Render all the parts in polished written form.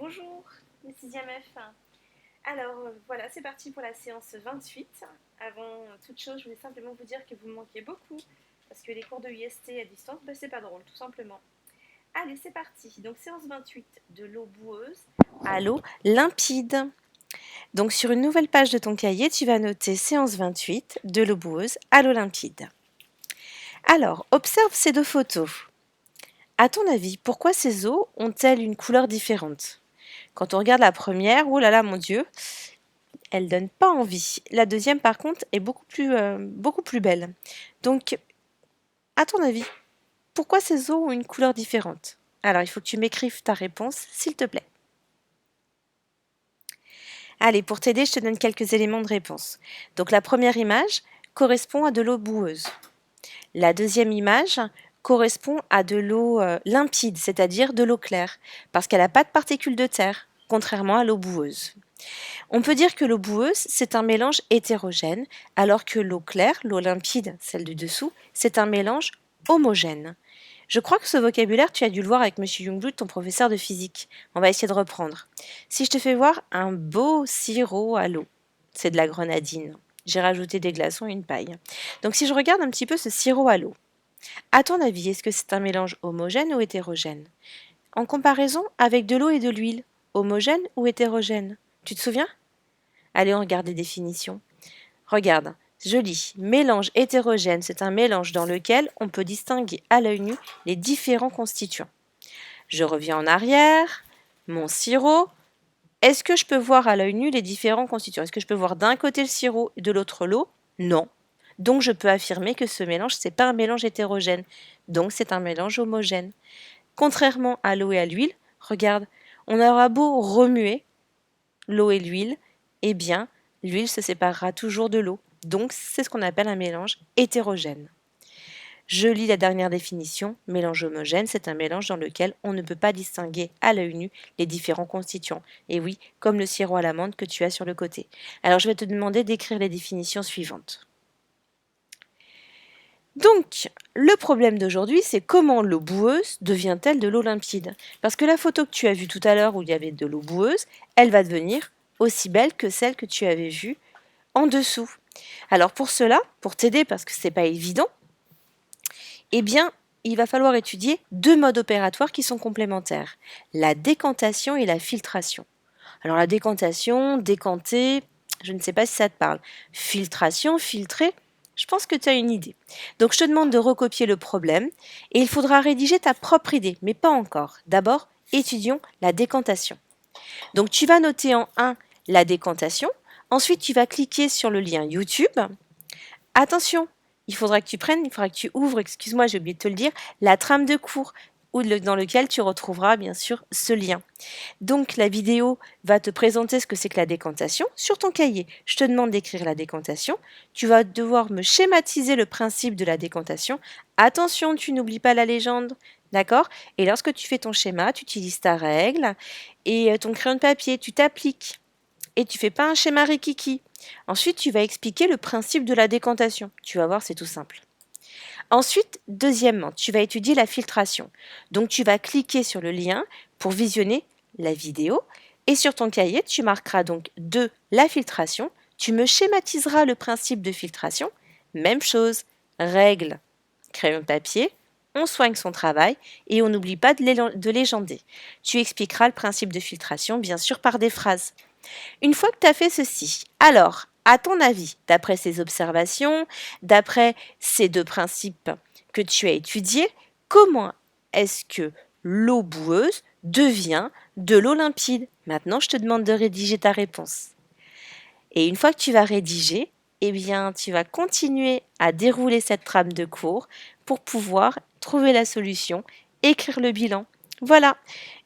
Bonjour les 6e F. Alors voilà, c'est parti pour la séance 28. Avant toute chose, je voulais simplement vous dire que vous me manquez beaucoup parce que les cours de UST à distance, c'est pas drôle, tout simplement. Allez, c'est parti. Donc séance 28 de l'eau boueuse à l'eau limpide. Donc sur une nouvelle page de ton cahier, tu vas noter séance 28 de l'eau boueuse à l'eau limpide. Alors, observe ces deux photos. À ton avis, pourquoi ces eaux ont-elles une couleur différente? Quand on regarde la première, oh là là, mon Dieu, elle donne pas envie. La deuxième, par contre, est beaucoup plus belle. Donc, à ton avis, pourquoi ces eaux ont une couleur différente? Alors, il faut que tu m'écrives ta réponse, s'il te plaît. Allez, pour t'aider, je te donne quelques éléments de réponse. Donc, la première image correspond à de l'eau boueuse. La deuxième image correspond à de l'eau limpide, c'est-à-dire de l'eau claire, parce qu'elle n'a pas de particules de terre, contrairement à l'eau boueuse. On peut dire que l'eau boueuse, c'est un mélange hétérogène, alors que l'eau claire, l'eau limpide, celle du dessous, c'est un mélange homogène. Je crois que ce vocabulaire, tu as dû le voir avec M. Jungblut, ton professeur de physique. On va essayer de reprendre. Si je te fais voir un beau sirop à l'eau, c'est de la grenadine. J'ai rajouté des glaçons et une paille. Donc si je regarde un petit peu ce sirop à l'eau, à ton avis, est-ce que c'est un mélange homogène ou hétérogène? En comparaison avec de l'eau et de l'huile, homogène ou hétérogène? Tu te souviens? Allez, on regarde les définitions. Regarde, je lis. Mélange hétérogène, c'est un mélange dans lequel on peut distinguer à l'œil nu les différents constituants. Je reviens en arrière. Mon sirop. Est-ce que je peux voir à l'œil nu les différents constituants? Est-ce que je peux voir d'un côté le sirop et de l'autre l'eau? Non. Donc je peux affirmer que ce mélange, ce n'est pas un mélange hétérogène. Donc c'est un mélange homogène. Contrairement à l'eau et à l'huile, regarde, on aura beau remuer l'eau et l'huile, eh bien, l'huile se séparera toujours de l'eau. Donc, c'est ce qu'on appelle un mélange hétérogène. Je lis la dernière définition. Mélange homogène, c'est un mélange dans lequel on ne peut pas distinguer à l'œil nu les différents constituants. Et oui, comme le sirop à l'amande que tu as sur le côté. Alors, je vais te demander d'écrire les définitions suivantes. Donc, le problème d'aujourd'hui, c'est comment l'eau boueuse devient-elle de l'eau limpide? Parce que la photo que tu as vue tout à l'heure où il y avait de l'eau boueuse, elle va devenir aussi belle que celle que tu avais vue en dessous. Alors pour cela, pour t'aider parce que ce n'est pas évident, eh bien, il va falloir étudier deux modes opératoires qui sont complémentaires, la décantation et la filtration. Alors la décantation, décanter, je ne sais pas si ça te parle. Filtration, filtrer, je pense que tu as une idée. Donc je te demande de recopier le problème et il faudra rédiger ta propre idée, mais pas encore. D'abord, étudions la décantation. Donc tu vas noter en 1 la décantation, ensuite tu vas cliquer sur le lien YouTube. Attention, il faudra que tu ouvres, excuse-moi, j'ai oublié de te le dire, la trame de cours dans lequel tu retrouveras bien sûr ce lien. Donc la vidéo va te présenter ce que c'est que la décantation. Sur ton cahier, je te demande d'écrire la décantation. Tu vas devoir me schématiser le principe de la décantation. Attention, tu n'oublies pas la légende, d'accord? Et lorsque tu fais ton schéma, tu utilises ta règle et ton crayon de papier, tu t'appliques. Et tu fais pas un schéma rikiki. Ensuite, tu vas expliquer le principe de la décantation. Tu vas voir, c'est tout simple. Ensuite, deuxièmement, tu vas étudier la filtration. Donc, tu vas cliquer sur le lien pour visionner la vidéo. Et sur ton cahier, tu marqueras donc 2, la filtration. Tu me schématiseras le principe de filtration. Même chose, règle, crayon de papier, on soigne son travail et on n'oublie pas de légender. Tu expliqueras le principe de filtration, bien sûr, par des phrases. Une fois que tu as fait ceci, alors, à ton avis, d'après ces observations, d'après ces deux principes que tu as étudiés, comment est-ce que l'eau boueuse devient de l'eau limpide? Maintenant, je te demande de rédiger ta réponse. Et une fois que tu vas rédiger, eh bien, tu vas continuer à dérouler cette trame de cours pour pouvoir trouver la solution, écrire le bilan. Voilà.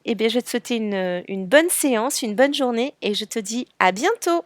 Eh bien, je vais te souhaiter une bonne séance, une bonne journée et je te dis à bientôt.